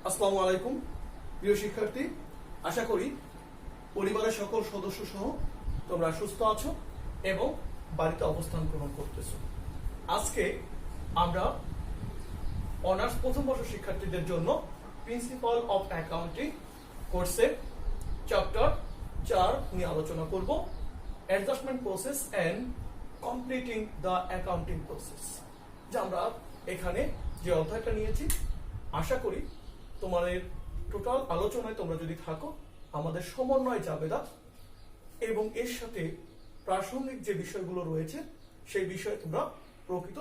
আসসালামু আলাইকুম প্রিয় শিক্ষার্থী, আশা করি পরিবারের সকল সদস্য সহ তোমরা সুস্থ আছো এবং বাড়িতে অবস্থান গ্রহণ করতেছো। আজকে আমরা অনার্স প্রথম বর্ষ শিক্ষার্থীদের জন্য প্রিন্সিপাল অফ অ্যাকাউন্টিং কোর্সের চ্যাপ্টার 4 নিয়ে আলোচনা করব, adjustment process and completing the accounting process. যে আমরা এখানে যে অধ্যায়টা নিয়েছি, আশা করি তোমাদের টোটাল আলোচনায় তোমরা যদি থাকো, আমাদের সমন্বয় জাবেদা এবং এর সাথে প্রাসঙ্গিক যে বিষয়গুলো রয়েছে সেই বিষয়ে তোমরা প্রকৃত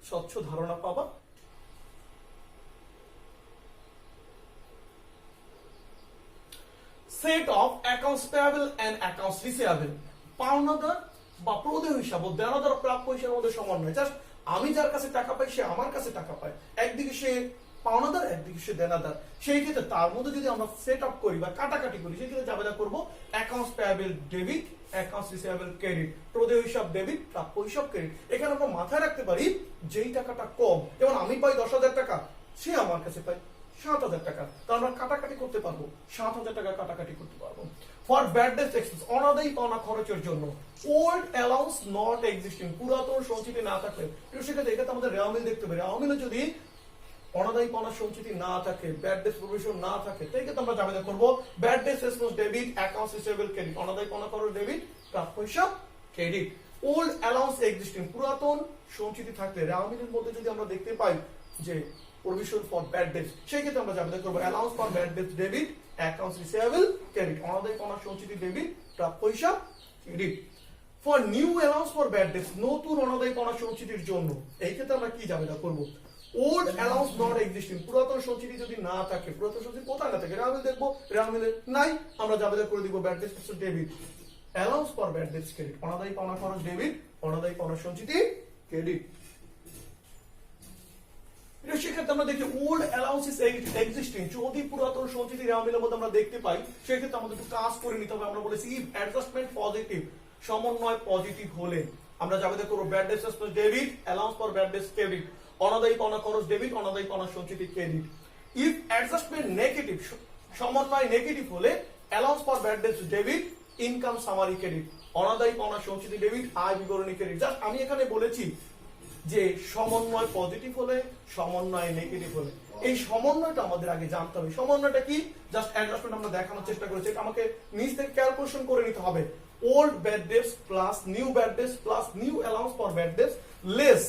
স্বচ্ছ ধারণা পাবা। Set of accounts payable and accounts receivable, পাওনাদার বা প্রদেয় হিসাব ও দেনাদার প্রাপ্য হিসাবের মধ্যে সমন্বয়। জাস্ট আমি যার কাছে টাকা পাই সে আমার কাছে টাকা পায়, একদিকে সে পাওনাদার একদিকে সে দেনাদার। সেই ক্ষেত্রে তার মধ্যে যদি আমরা সেট আপ করি বা কাটাকাটি করি, সেই ক্ষেত্রে জাবেদা করবো accounts payable debit, accounts receivable credit, প্রদেয় হিসাব ডেবিট, প্রাপ্য হিসাব ক্রেডিট। এখানে আমরা মাথায় রাখতে পারি যেই টাকাটা কম, যেমন আমি পাই 10,000 টাকা, সে আমার কাছে পায় 7,000 টাকা, তো আমরা কাটাকাটি করতে পারবো, 7,000 টাকা কাটাকাটি করতে পারবো। ফর ব্যাড ডেট এক্সপেন্স, অনাদায়ী পাওনা খরচের জন্য, ওল্ড অ্যালাউন্স নট এক্সিস্টিং, পুরাতন সঞ্চিতি না থাকলে, সেক্ষেত্রে এক্ষেত্রে আমাদের রেওয়ামিল দেখতে পারি। রেওয়ামিলে যদি অনাদায়ী পাওনা সঞ্চিতি না থাকে, ব্যাড ডেট প্রভিশন না থাকে, সেই ক্ষেত্রে আমরা জাবেদা করবো bad debt expense debit, accounts receivable credit, অনাদায়ী পাওনা খরচ ডেবিট, প্রাপ্য হিসাব ক্রেডিট। ওল্ড অ্যালাউন্স এক্সিস্টিং, পুরাতন সঞ্চিতি থাকলে রেওয়ামিলের মধ্যে যদি আমরা দেখতে পাই যে প্রভিশন ফর ব্যাড ডেট, সেই ক্ষেত্রে আমরা জাবেদা করবো allowance for bad debt debit, accounts receivable credit, অনাদায়ী পাওনা সঞ্চিতি ডেবিট, প্রাপ্য হিসাব credit. For new allowance for bad debt, নতুন অনাদায়ী পাওনা সঞ্চিতির জন্য, এই ক্ষেত্রে আমরা কি জাবেদা করবো ওল্ড অ্যালাউন্স নট এক্সিস্টিং, পুরাতন সঞ্চিতি যদি না থাকে, পুরাতন সঞ্চিতি কোথায় না থাকে, রেওয়ামিল দেখবো, রেওয়ামিলে নাই, আমরা জাবেদা করে দিব bad debt debit, allowance for bad debt credit, অনাদায়ী পাওনা খরচ ডেবিট, অনাদায়ী পাওনা সঞ্চিতি ক্রেডিট। সেক্ষেত্রে আমরা দেখি ওল্ড অ্যালাউন্স ইজ এক্সিস্টিং, যদি পুরাতন সঞ্চিতি রেওয়ামিলের মধ্যে আমরা দেখতে পাই, সেক্ষেত্রে আমাদের একটু কাজ করে নিতে হবে। আমরা বলেছি ইফ অ্যাডজাস্টমেন্ট পজিটিভ, সমন্বয় পজিটিভ হলে আমরা জাবেদা করব bad debt debit, allowance for bad debt credit, অনাদায়ী পাওনা খরচ ডেবিট, অনাদায়ী পাওনা সঞ্চিতি ক্রেডিট। ইফ অ্যাডজাস্টমেন্ট নেগেটিভ, সমন্বয় নেগেটিভ হলে allowance for bad debt debit, income summary credit, অনাদায়ী পাওনা সঞ্চিতি ডেবিট, আয় বিবরণী ক্রেডিট। জাস্ট আমি এখানে বলেছি যে সমন্বয় পজিটিভ হলে, সমন্বয় নেগেটিভ হলে, এই সমন্বয়টা আমাদের আগে জানতে হবে। সমন্বয়টা কি, জাস্ট অ্যাডজাস্টমেন্ট আমরা দেখানোর চেষ্টা করেছি, আমাকে নিজ থেকে ক্যালকুলেশন করে নিতে হবে। Old bad dates plus new bad dates plus new allowance for bad dates less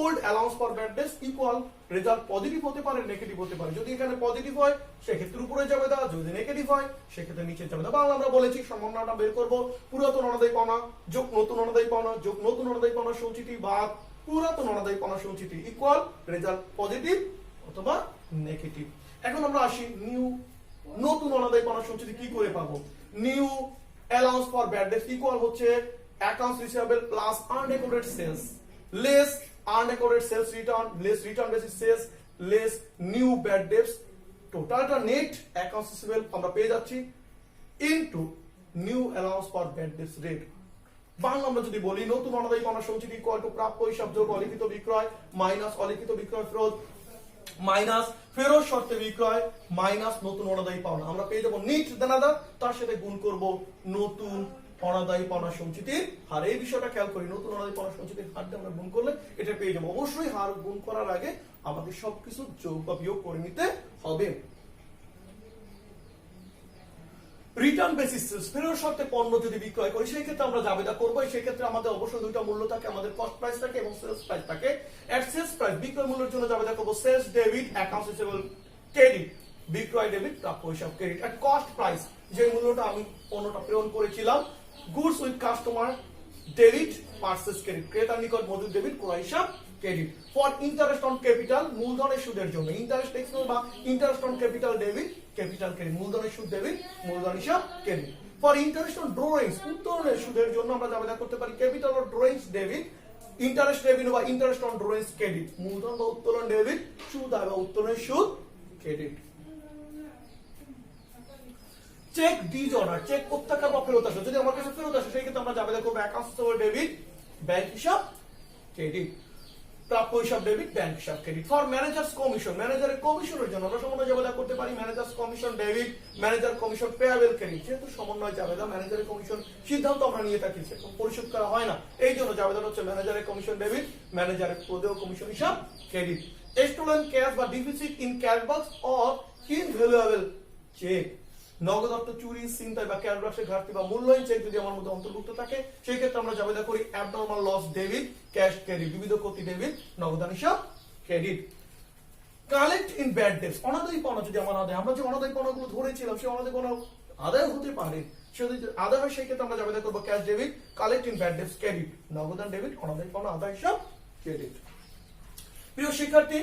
old allowance for bad debts equal, result positive হতে পারে, নেগেটিভ হতে পারে। যদি এখানে পজিটিভ হয় সেক্ষেত্রে উপরে যাবে দা, যদি নেগেটিভ হয় সেক্ষেত্রে নিচে যাবে দা। বাংলা আমরা বলেছি সমন্বয়টা বের করব, পুরাতন অনাদায়ী পাওনা যোগ নতুন অনাদায়ী পাওনা যোগ নতুন অনাদায়ী পাওনা সঞ্চিতি বা পুরাতন অনাদায়ী পাওনা সঞ্চিতি ইকুয়াল রেজাল্ট পজিটিভ অথবা নেগেটিভ। এখন আমরা আসি নিউ, নতুন অনাদায়ী পাওনা সঞ্চিতি কি করে পাবো। New allowance for bad debts equal হচ্ছে accounts receivable plus unrecorded sales less unrecorded sales return less return basis sales less new bad debts, টোটালটা নেট অ্যাকাউন্টস রিসিভেবল আমরা পেয়ে যাচ্ছি into new allowance for bad debts rate. Bangla আমরা যদি বলি নতুন অনাদায়ী পাওনা সঞ্চিতি ইকুয়াল টু প্রাপ্য হিসাব যোগ অলিখিত বিক্রয় মাইনাস অলিখিত বিক্রয় ফেরত মাইনাস ফেরত শর্তে বিক্রয় মাইনাস নতুন অনাদায়ী পাওনা, আমরা পেয়ে যাবো নিট দেনাদার, তার সাথে গুণ করব নতুন অনাদায়ী পাওনা সঞ্চিতির হার। এই বিষয়টা খেয়াল করি, নতুন অনাদায়ী পাওনা সঞ্চিতির হার দিয়ে আমরা গুণ করলে এটা পেয়ে যাবো। অবশ্যই হার গুণ করার আগে আমাদের সবকিছু যোগ বা বিয়োগ করে নিতে হবে। রিটার্ন বেসিস সেলস, ফেরত শর্তে পণ্য যদি বিক্রয় করি সেই ক্ষেত্রে আমরা জাবেদা করব, সেই ক্ষেত্রে আমাদের অবশ্যই দুইটা মূল্য থাকে, আমাদের কস্ট প্রাইস থাকে এবং সেলস প্রাইস থাকে। এট সেলস প্রাইস বিক্রয় মূল্যের জন্য জাবেদা করব sales debit, accounts receivable credit, বিক্রয় ডেবিট, প্রাপ্য হিসাব ক্রেডিট। এট কস্ট প্রাইস, যে মূল্যটা আমি পণ্যটা প্রেরণ করেছিলাম, goods with customer debit, purchase credit, ক্রেতার নিকট মজুদ ডেবিট, ক্রয় হিসাব credit. For interest on capital, মূলধনের সুদের জন্য ইন্টারেস্ট এক্সপেন্স বা interest on capital debit, capital credit, মূলধনের সুদ ডেবিট, মূলধন হিসাব credit. For interest on drawings, উত্তোলনের সুদের জন্য আমরা জাবেদা করতে পারি capital or drawings debit, interest revenue বা ইন্টারেস্ট অন ড্রয়িংস ক্রেডিট, মূলধন বা উত্তোলন ডেবিট, সুদ বা উত্তোলনের সুদ ক্রেডিট। চেক ডিজ অর্ডার, চেক প্রত্যাখ্যান বা ফেরত আসে, যদি আমার কাছে ফেরত আসে সেই ক্ষেত্রে আমরা জাবেদা করব অ্যাকাউন্টস রিসিভেবল ডেবিট, ব্যাংক হিসাব ক্রেডিট। প্রাপ্য হিসাব ডেবিট, ব্যাংক হিসাব ক্রেডিট। ফর ম্যানেজার্স কমিশন, ম্যানেজারের কমিশনের জন্য আমরা সমন্বয় জাবেদা করতে পারি managers commission debit, manager commission payable credit. যেহেতু সমন্বয় জাবেদা ম্যানেজারের কমিশন সিদ্ধান্ত আমরা নিয়ে থাকি, পরিশোধ করা হয় না, এই জন্য জাবেদাটা হচ্ছে ম্যানেজারের কমিশন ডেবিট, ম্যানেজারের প্রদেয় কমিশন হিসাব ক্রেডিট। স্টোলেন ক্যাশ বা deficit in cash box or invaluable cheque, নগদ অর্থ চুরি, ছিনতাই বা ক্যাশ বাক্সের ঘাটতি বা মূল্যহীন চেক যদি আমার মধ্যে অন্তর্ভুক্ত থাকে, সেই ক্ষেত্রে আমরা জাবেদা করি abnormal loss debit, cash credit, বিবিধ ক্ষতি ডেবিট, নগদান হিসাব credit. Collect in bad debts, অনাদায়ী পাওনা যদি আমার আদায়, আমরা যে অনাদায়ী পাওনাগুলো ধরেছিলাম সেই অনাদায়ী পাওনা আদায় হতে পারে, সে যদি আদায় হয় সেই ক্ষেত্রে আমরা জাবেদা করব cash debit, collect in bad debts credit, নগদান ডেবিট, অনাদায়ী পাওনা আদায় হিসাব ক্রেডিট। প্রিয় শিক্ষার্থী,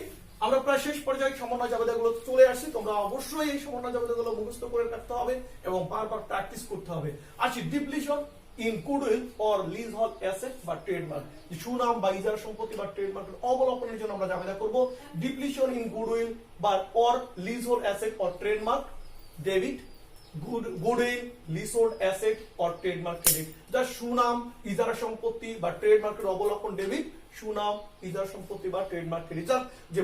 আমরা প্রায় শেষ পর্যায়ে সমন্বয় জাবেদাগুলো চলে আসছি। তোমরা অবশ্যই এই সমন্বয় জাবেদাগুলো মুখস্থ করে রাখতে হবে এবং বারবার প্র্যাকটিস করতে হবে। আসি depletion in goodwill or lease হল অ্যাসেট বা ট্রেডমার্ক, সুনাম বা ইজারা সম্পত্তি বা ট্রেডমার্কের অবলোপনের জন্য আমরা জাবেদা করব ডিপ্লিশন ইন গুডউইল বা অর লিজ হল asset or trademark debit, goodwill, leasehold asset or trademark credit. যা সুনাম, ইজারা সম্পত্তি বা ট্রেডমার্কের অবলোপন ডেবিট, সুনাম, ইজারা সম্পত্তি বা ট্রেডমার্ক ক্রেডিট। যা যে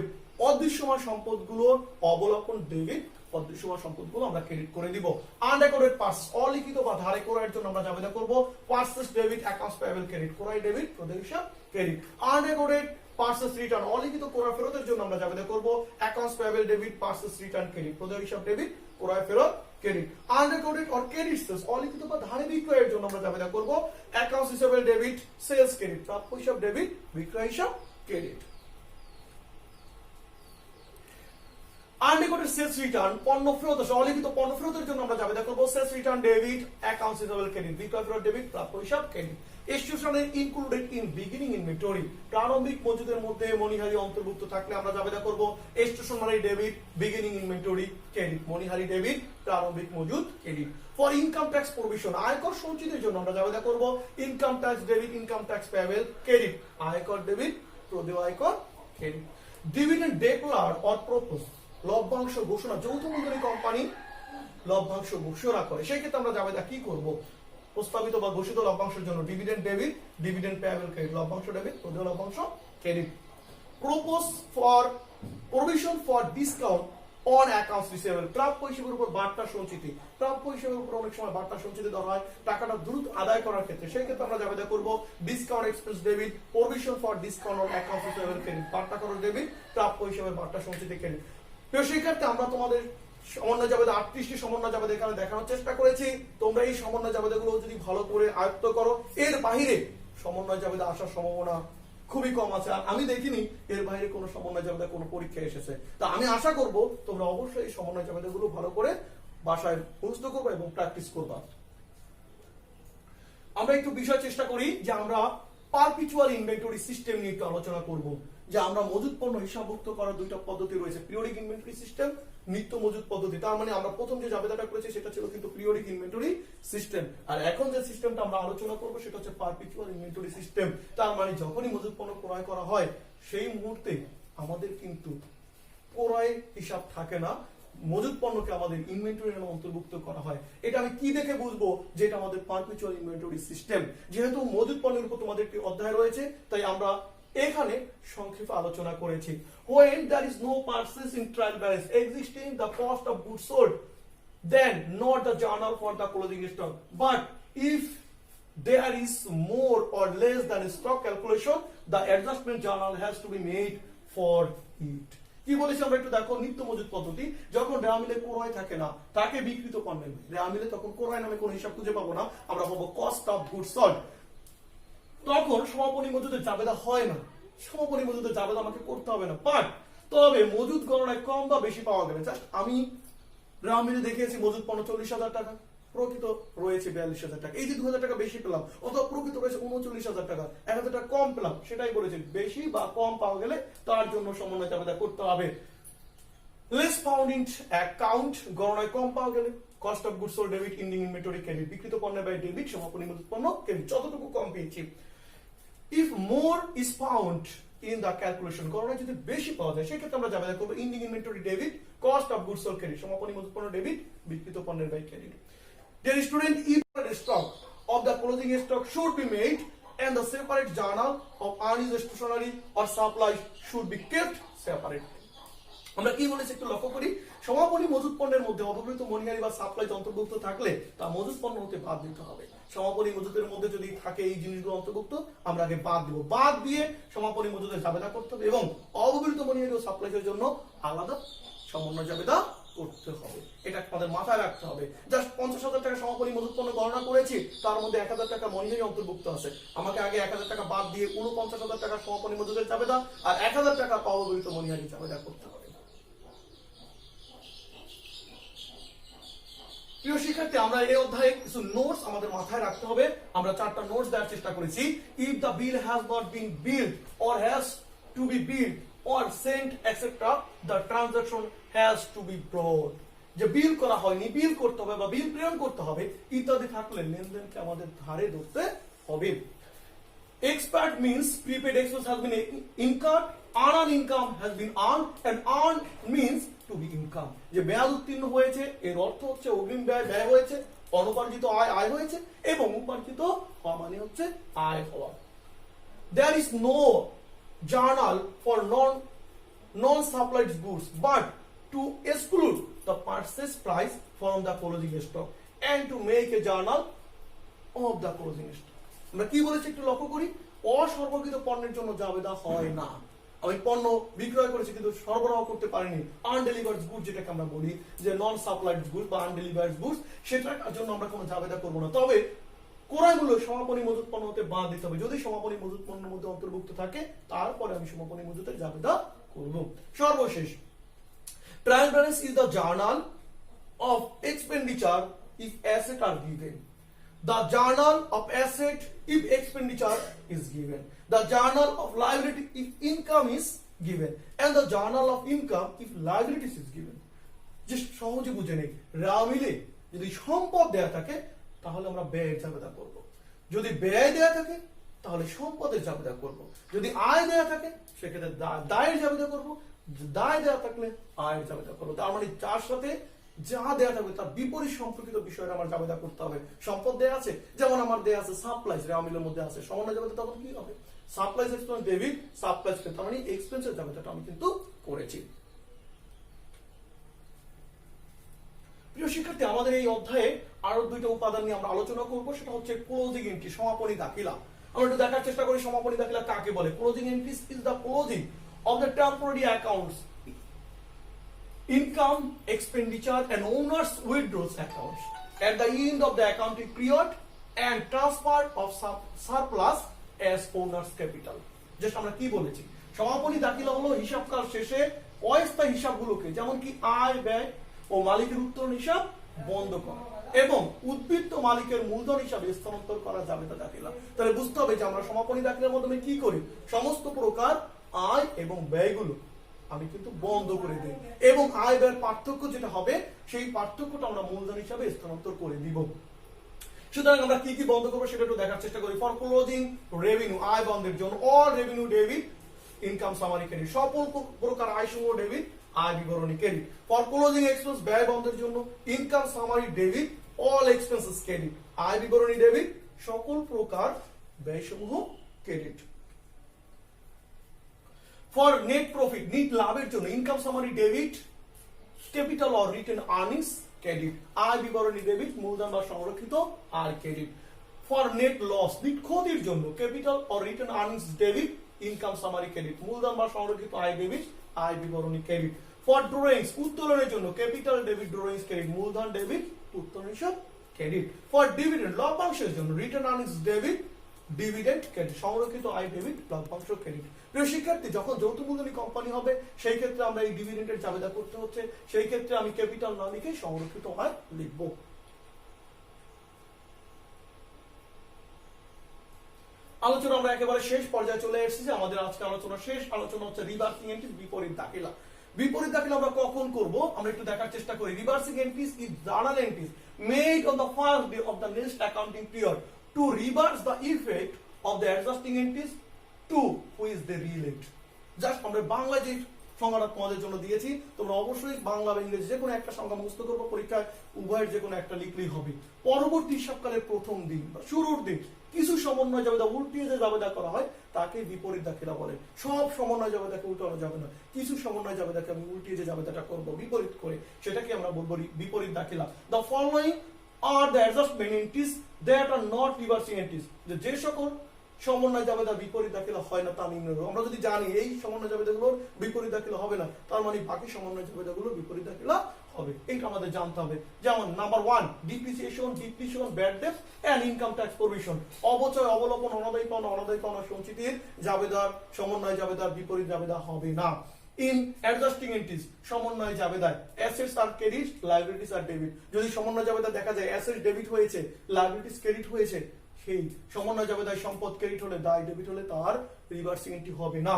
অদৃশ্যমান সম্পদগুলোর অবলোপন ডেবিট, অদৃশ্যমান সম্পদগুলো আমরা ক্রেডিট করে দিব। আনরেকর্ডেড পার্সেস, অলিখিত বা ধারে ক্রয়ের জন্য আমরা জাবেদা করব purchase debit, accounts payable credit, ক্রয় ডেবিট, প্রদেয় হিসাব ক্রেডিট। আনরেকর্ডেড পার্সেস রিটার্ন, অলিখিত ক্রয় ফেরতের জন্য আমরা জাবেদা করব accounts payable debit, purchase return credit, প্রদেয় হিসাব ডেবিট, ক্রয় ফেরত credit. Unrecorded or credit sales, অলিখিত বা ধারে বিক্রয়ের জন্য আমরা জাবেদা করব অ্যাকাউন্টস হিসাবে ডেবিট, সেলস ক্রেডিট, প্রাপ্য হিসাব ডেবিট, বিক্রয় হিসাব ক্রেডিট। আনরেকর্ডেড সেলস রিটার্ন, পণ্য ফেরত আসা, অলিখিত পণ্য ফেরতের জন্য আমরা জাবেদা করব সেলস রিটার্ন ডেবিট, অ্যাকাউন্টস হিসাবে ক্রেডিট, বিক্রয় ফেরত ডেবিট, প্রাপ্য হিসাব ক্রেডিট। এক্সটিউশনে ইনক্লুডেড ইন বিগিনিং ইনভেন্টরি, প্রারম্ভিক মজুদের মধ্যে মনিহারি অন্তর্ভুক্ত থাকলে আমরা জাবেদা করব এক্সটিউশন মানে ডেবিট, বিগিনিং ইনভেন্টরি ক্রেডিট, মনিহারি ডেবিট, প্রারম্ভিক মজুদ credit. For income tax provision, আয়কর সঞ্চিতির জন্য আমরা জাবেদা করব income tax debit, income tax payable credit, আয়কর ডেবিট, প্রদেয় আয়কর credit. Dividend declare or propose, লভ্যাংশ ঘোষণা, যৌথ মূলধনী কোম্পানি লভ্যাংশ ঘোষণা করে, সেই ক্ষেত্রে আমরা জাবেদা কি করব প্রস্তাবিত বা ঘোষিত লভ্যাংশের জন্য dividend debit, dividend payable credit, লভ্যাংশ ডেবিট, প্রদেয় লভ্যাংশ credit. Propose for provision for discount on accounts receivable, প্রাপ্য হিসেবের উপর বার্তা সঞ্চিতি, প্রাপ্য হিসেবের উপর অনেক সময় বার্তা সঞ্চিতি দেওয়া হয় টাকাটা দ্রুত আদায় করার ক্ষেত্রে, সেই ক্ষেত্রে আমরা জাবেদা করব discount express debit, provision for discount on accounts receivable credit, বার্তা খরচ ডেবিট, প্রাপ্য হিসেবের বার্তা সঞ্চিতি ক্রেডিট। তো সেই ক্ষেত্রে আমরা তোমাদের সমন্বয় জাবেদা 38টি সমন্বয় জাবেদা এখানে দেখানোর চেষ্টা করেছি। তোমরা এই সমন্বয় জাবেদাগুলো যদি ভালো করে আয়ত্ত করো, এর বাইরে সমন্বয় জাবেদা আসার সম্ভাবনা খুবই কম আছে। আর আমি দেখিনি এর বাইরে কোনো সমন্বয় জাবেদা কোনো পরীক্ষা এসেছে। তা আমি আশা করব তোমরা অবশ্যই এই সমন্বয় জাবেদাগুলো ভালো করে বাসায় মুখস্থ করবে এবং প্র্যাকটিস করবা। আমরা একটু বিষয় চেষ্টা করি যে আমরা পারপিচুয়াল ইনভেন্টরি সিস্টেম নিয়ে একটু আলোচনা করব। যে আমরা মজুদ পণ্য হিসাবভুক্ত করার দুইটা পদ্ধতি রয়েছে, পিরিয়ডিক ইনভেন্টরি সিস্টেম, নিত্য মজুদ পদ্ধতি। তার মানে আমরা প্রথম যে জাবেদাটা করেছি সেটা ছিল কিন্তু পিরিয়ডিক ইনভেন্টরি সিস্টেম, আর এখন যে সিস্টেমটা আমরা আলোচনা করব সেটা হচ্ছে পারপিচুয়াল ইনভেন্টরি সিস্টেম। তার মানে যখনই মজুদ পণ্য ক্রয় করা হয় সেই মুহূর্তে আমাদের কিন্তু ক্রয় হিসাব থাকে না, মজুদ পণ্যকে আমাদের ইনভেন্টরির নামে অন্তর্ভুক্ত করা হয়। এটা আমি কি দেখে বুঝবো যে এটা আমাদের পারপিচুয়াল ইনভেন্টরি সিস্টেম? যেহেতু মজুদ পণ্যের উপর তোমাদের একটি অধ্যায় রয়েছে, তাই আমরা এখানে সংক্ষেপে আলোচনা করেছি। When there is no purchase in trial balance existing the cost of goods sold, then not the journal for the closing stock. But if there is more or less than a stock calculation, the adjustment journal has to be made for it. কি বলেছি আমরা একটু দেখো। নিত্য মজুদ পদ্ধতি, যখন রেওয়া মিলে ক্রয় থাকে না তাকে বিক্রিত পণ্যের রেওয়া মিলে তখন ক্রয় নামে কোনো হিসাব খুঁজে পাবো না, আমরা পাবো কস্ট অফ গুডস সোল্ড। তখন সমাপনী মজুদের জাবেদা হয় না, সমাপনী মজুদের জাবেদা আমাকে করতে হবে না। বাট তবে মজুদ গণনায় কম বা বেশি পাওয়া গেলে, জাস্ট আমি রেওয়া মিলে দেখিয়েছি মজুদ পণ্য 40,000 টাকা, প্রকৃত রয়েছে 42,000 টাকা, এই যে 2,000 টাকা বেশি পেলাম, অথবা প্রকৃত রয়েছে 39,000 টাকা, 1,000 টাকা কম পেলাম, সেটাই বলেছে বেশি বা কম পাওয়া গেলে তার জন্য সমন্বয় জাবেদা করতে হবে। লেস ফাউন্ড ইন অ্যাকাউন্ট, গণনায় কম পাওয়া গেলে cost of goods sold debit, ending inventory credit, বিক্রিত পণ্যের ব্যয় ডেবিট, সমাপনী মজুদ পণ্য ক্রেডিট, যতটুকু কম পেয়েছি। If more is found in the calculation, গণনায় যদি বেশি পাওয়া যায় সেক্ষেত্রে আমরা জাবেদা করব ending inventory debit, cost of goods sold credit, সমাপনী মজুদ পণ্য ডেবিট, বিক্রিত পণ্যের ব্যয় credit. Dear student, if the stock of the closing stock should be made and the separate journal of unused stationery or supplies should be kept separate. আমরা কি বলেছি একটু লক্ষ্য করি, সমাপনী মজুত পণ্যের মধ্যে অব্যবহৃত মনিহারি বা সাপ্লাই অন্তর্ভুক্ত থাকলে তা মজুত পণ্য হতে বাদ দিতে হবে। সমাপনী মজুতের মধ্যে যদি থাকে এই জিনিসগুলো অন্তর্ভুক্ত, আমরা আগে বাদ দিব, বাদ দিয়ে সমাপনী মজুতের জাবেদা করতে হবে এবং অব্যবহৃত মনিহারি ও সাপ্লাইয়ের জন্য আলাদা সমন্বয় জাবেদা করতে হবে। এটা আমাদের মাথায় রাখতে হবে। জাস্ট 50,000 টাকা সমাপনী মজুত পণ্য গণনা করেছি, তার মধ্যে 1,000 টাকা মনিহারি অন্তর্ভুক্ত আছে, আমাকে আগে 1,000 টাকা বাদ দিয়ে 49,000 টাকা সমাপনী মজুতের জাবেদা আর 1,000 টাকা অব্যবহৃত মনিহারি জাবেদা করতে হবে। প্রিয় শিক্ষার্থী, আমরা এই অধ্যায়ে কিছু নোটস আমাদের মাথায় রাখতে হবে। আমরা 4টা নোটস দেওয়ার চেষ্টা করেছি। If the bill has not been billed or has to be billed or sent etcetera, the transaction has to be brought. যে বিল করা হয়নি, বিল করতে হবে বা বিল প্রেরণ করতে হবে ইত্যাদি থাকলে লেনদেনকে আমাদের ধারে ধরতে হবে। Expired means prepaid expense has been incurred, unearned income has been earned, and earned means to be income. যে ব্যয় উত্তীর্ণ হয়েছে এর অর্থ হচ্ছে অগ্রিম ব্যয় ব্যয় হয়েছে, অনুপার্জিত আয় আয় হয়েছে এবং উপার্জিত হওয়া মানে হচ্ছে আয় হওয়া। There is no journal for non-supplied goods, but to exclude the purchase price from the closing stock and to make a journal of the closing stock. আমরা কি বলেছি একটু লক্ষ্য করি, অসর্বকৃত পণ্যের জন্য জাবেদা হয় না। আমি পণ্য বিক্রয় করেছি কিন্তু সরবরাহ করতে পারিনি, আনডেলিভার্ড গুডস যেটাকে আমরা বলি, যে নন সাপ্লাইড গুডস বা আনডেলিভার্ড গুডস, সেটার জন্য আমরা কোনো জাবেদা করব না। তবে ক্রয়গুলো সমাপনী মজুত পণ্য হতে বাদ দিতে হবে। যদি সমাপনী মজুত পণ্যের মধ্যে অন্তর্ভুক্ত থাকে তারপরে আমি সমাপনী মজুতের জাবেদা করব। সর্বশেষ, trial balance is the journal of expenditure if asset are given. The journal of asset if expenditure is given, the journal of liability if income is given, and the journal of income if liabilities is given. Just সহজে বুঝে নেই, রামিলে যদি সম্পদ দেয়া থাকে তাহলে আমরা ব্যয়ের জাবেদা করব, যদি ব্যয় দেয়া থাকে তাহলে সম্পদের জাবেদা করব, যদি আয় দেয়া থাকে সেক্ষেত্রে দায়ের জাবেদা করব, দায় দেয়া থাকলে আয়ের জাবেদা করব। তার মানে যার সাথে যা দেয়া থাকবে তার বিপরীত সম্পর্কিত বিষয়ে আমার জাবেদা করতে হবে। সম্পদ দেয়া আছে, যেমন আমার দেয়া আছে সাপ্লাইজ, রামিলের মধ্যে আছে সমন্বয় জাবেদা, তখন কি হবে সাপ্লাইজ এক্সপেন্স ডেবিট, সাপ্লাইজ তার মানে এক্সপেন্সের জাবেদাটা আমি কিন্তু করেছি। প্রিয় শিক্ষার্থী, আমাদের এই অধ্যায়ে আরো 2টা উপাদান নিয়ে আমরা আলোচনা করব, সেটা হচ্ছে ক্লোজিং এন্ট্রি, সমাপনী দাখিলা। আমরা একটু দেখার চেষ্টা করি সমাপনী দাখিলা কাকে বলে। Closing entries is the closing of the temporary accounts, income, expenditure and owner's withdrawals accounts at the end of the accounting period and transfer of surplus as owner's capital. Just আমরা কি বলেছি, সমাপনী দাখিলা হলো হিসাবকাল শেষে অস্থায়ী হিসাবগুলোকে, যেমন কি আয় ব্যয় ও মালিকের উত্তোলন হিসাব বন্ধ করা এবং উদ্বৃত্ত মালিকের মূলধন হিসাবে স্থানান্তর করা জাবেদা দাখিলা। তাহলে বুঝতে হবে যে আমরা সমাপনী দাখিলার মাধ্যমে কি করি, সমস্ত প্রকার আয় এবং ব্যয়গুলো আমি কিন্তু বন্ধ করে দেই এবং আয় ব্যয়ের পার্থক্য যেটা হবে সেই পার্থক্যটা আমরা মূলধন হিসাবে স্থানান্তর করে দিব। সুতরাং আমরা কি কি বন্ধ করবো সেটা একটু দেখার চেষ্টা করি। ফর ক্লোজিং রেভিনিউ, আয় বন্ধের জন্য, all revenue debit, income summary credit, সকল প্রকার আয় সমূহ ডেবিট, আয় বিবরণী ক্রেডিট। ফর ক্লোজিং এক্সপেন্স, ব্যয় বন্ধের জন্য, income summary debit, all expenses credit, আয় বিবরণী ডেবিট, সকল প্রকার ব্যয় সমূহ ক্রেডিট। ফর নেট প্রফিট, নিট লাভের জন্য, income summary debit, capital or retained earnings credit, আয় বিবরণী ডেবিট, মূলধন বা সংরক্ষিত আয় ক্রেডিট। ফর নেট লস, নিট ক্ষতির জন্য, capital or retained earnings debit, income summary credit, মূলধন বা সংরক্ষিত আয় ডেবিট, আয় বিবরণী ক্রেডিট। ফর ড্রয়িংস, উত্তোলনের জন্য, ক্যাপিটাল ডেবিট, ড্রয়িংস ক্রেডিট, মূলধন ডেবিট, উত্তোলন হিসাব ক্রেডিট। ফর ডিভিডেন্ড, লভ্যাংশের জন্য, written earnings debit, dividend credit, সংরক্ষিত আয় ডেবিট, লভ্যাংশ ক্রেডিট। প্রিয় শিক্ষার্থী, যখন যৌথ মূলধনী কোম্পানি হবে সেই ক্ষেত্রে আমরা এই ডিভিডেন্ডের জাবেদা করতে হচ্ছে, সেই ক্ষেত্রে আমি ক্যাপিটাল না লিখে সংরক্ষিত আয় লিখব। আলোচনা আমরা একেবারে শেষ পর্যায়ে চলে এসেছি। আমাদের আজকে আলোচনা শেষ। আলোচনা হচ্ছে রিভার্সিং এন্ট্রিজ, বিপরীত দাখিলা। বিপরীত দাখিলা আমরা কখন করব আমরা একটু দেখার চেষ্টা করি। Reversing entries is journal entries made on the first day of the next accounting period to reverse the effect of the adjusting entries to which they relate. Just আমরা বাংলা যে সংজ্ঞাটা তোমাদের জন্য দিয়েছি। তোমরা অবশ্যই বাংলা বা ইংরেজি যে কোনো একটা সংজ্ঞা মুখস্থ করবো, পরীক্ষায় উভয়ের যে কোনো একটা লিখলেই হবে। পরবর্তী হিসাবকালের প্রথম দিন বা শুরুর দিন কিছু সমন্বয় জাবেদা উল্টিয়ে যে জাবেদা করা হয় তাকে বিপরীত দাখিলা বলে। সব সমন্বয় জাবেদাকে উল্টানো যাবে না, কিছু সমন্বয় জাবেদাকে আমি উল্টিয়ে যে জাবেদাটা করবো বিপরীত করে সেটাকে আমরা বলবো বিপরীত দাখিলা। The following are the adjustment entries that are not reversing entries, যে সকল সমন্বয় জাবেদা বিপরীত দাখিলা হয় না তা নির্ণয় করো। আমরা যদি জানি এই সমন্বয় জাবেদাগুলোর বিপরীত দাখিলা হবে না, তার মানে বাকি সমন্বয় জাবেদাগুলোর বিপরীত দাখিলা হবে, এইটা আমাদের জানতে হবে। যেমন number 1 depreciation, depreciation, bad debt and income tax provision. অবচয়, অবলোপন, অনাদায়ী পাওনা সঞ্চিতির জাবেদার সমন্বয় জাবেদার বিপরীত জাবেদা হবে না। ইন অ্যাডজাস্টিং এন্ট্রিজ সমন্বয় জাবেদায় অ্যাসেটস আর ক্রেডিট, লায়াবিলিটিস আর ডেবিট। যদি সমন্বয় জাবেদা দেখা যায় অ্যাসেটস ডেবিট হয়েছে, লায়াবিলিটিস ক্রেডিট হয়েছে, সেই সমন্বয় জাবেদায় সম্পদ ক্রেডিট হলে, দায় ডেবিট হলে তার রিভার্সিং এন্ট্রি হবে না।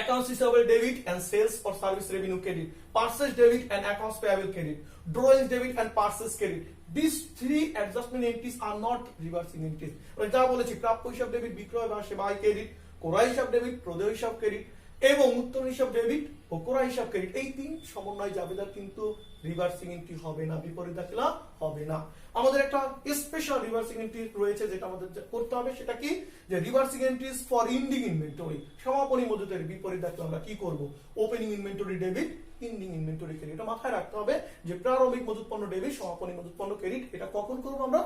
Accounts receivable debit and sales or service revenue credit, purchase debit and accounts payable credit, drawings debit and purchase credit. These three adjustment entries are not reversing entries. যা বলেছি প্রাপ্য হিসাব debit, বিক্রয় বা সেবায় credit, ক্রয় হিসাব ডেবিট, প্রদেয় হিসাব ক্রেডিট এবং উত্তোলন হিসাব ডেবিট ও ক্রয় হিসাব ক্রেডিট, এই তিন সমন্বয় জাবেদার কিন্তু রিভার্সিং এন্ট্রি হবে না, বিপরীত দাখিলা হবে না। আমাদের একটা স্পেশাল রিভার্সিং এন্ট্রি রয়েছে যেটা আমাদের করতে হবে, সেটা কি যে reversing entries for ending inventory, সমাপনী মজুতের বিপরীত দাখিলা আমরা কি করব? Opening inventory debit, ending inventory credit. এটা মাথায় রাখতে হবে যে প্রারম্ভিক মজুত পণ্য ডেবিট, সমাপনী মজুত পণ্য ক্রেডিট। এটা কখন করব আমরা?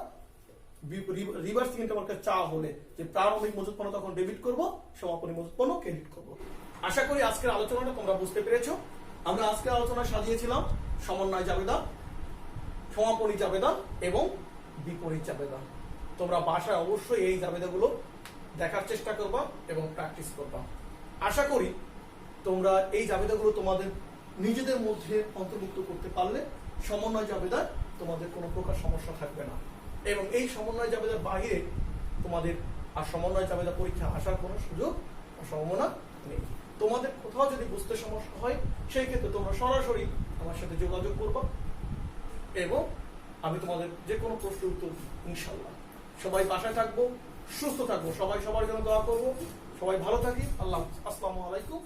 রিভার্সিং এন্ট্রি আমার কাছে চা হলে যে প্রারম্ভিক মজুত পণ্য তখন ডেবিট করব, সমাপনী মজুত পণ্য ক্রেডিট করব। আশা করি আজকের আলোচনাটা তোমরা বুঝতে পেরেছো। আমরা আজকের আলোচনা সাজিয়েছিলাম সমন্বয় জাবেদা, সমাপনী জাবেদা এবং বিপরীত জাবেদা। তোমরা বাসায় অবশ্যই এই জাবেদাগুলো দেখার চেষ্টা করবা এবং প্র্যাকটিস করবা। আশা করি তোমরা এই জাবেদাগুলো তোমাদের নিজেদের মধ্যে অন্তর্ভুক্ত করতে পারলে সমন্বয় জাবেদার তোমাদের কোনো প্রকার সমস্যা থাকবে না এবং এই সমন্বয় জাবেদার বাইরে তোমাদের আর সমন্বয় জাবেদা পরীক্ষা আসার কোনো সুযোগ বা সম্ভাবনা নেই। তোমাদের কোথাও যদি বুঝতে সমস্যা হয় সেই ক্ষেত্রে তোমরা সরাসরি আমার সাথে যোগাযোগ করবা এবং আমি তোমাদের যে কোনো প্রশ্ন উত্তর ইনশাআল্লাহ। সবাই বাসায় থাকবো, সুস্থ থাকবো, সবাই সবার জন্য দোয়া করবো। সবাই ভালো থাকি। আল্লাহ হাফেজ। আসসালামু আলাইকুম।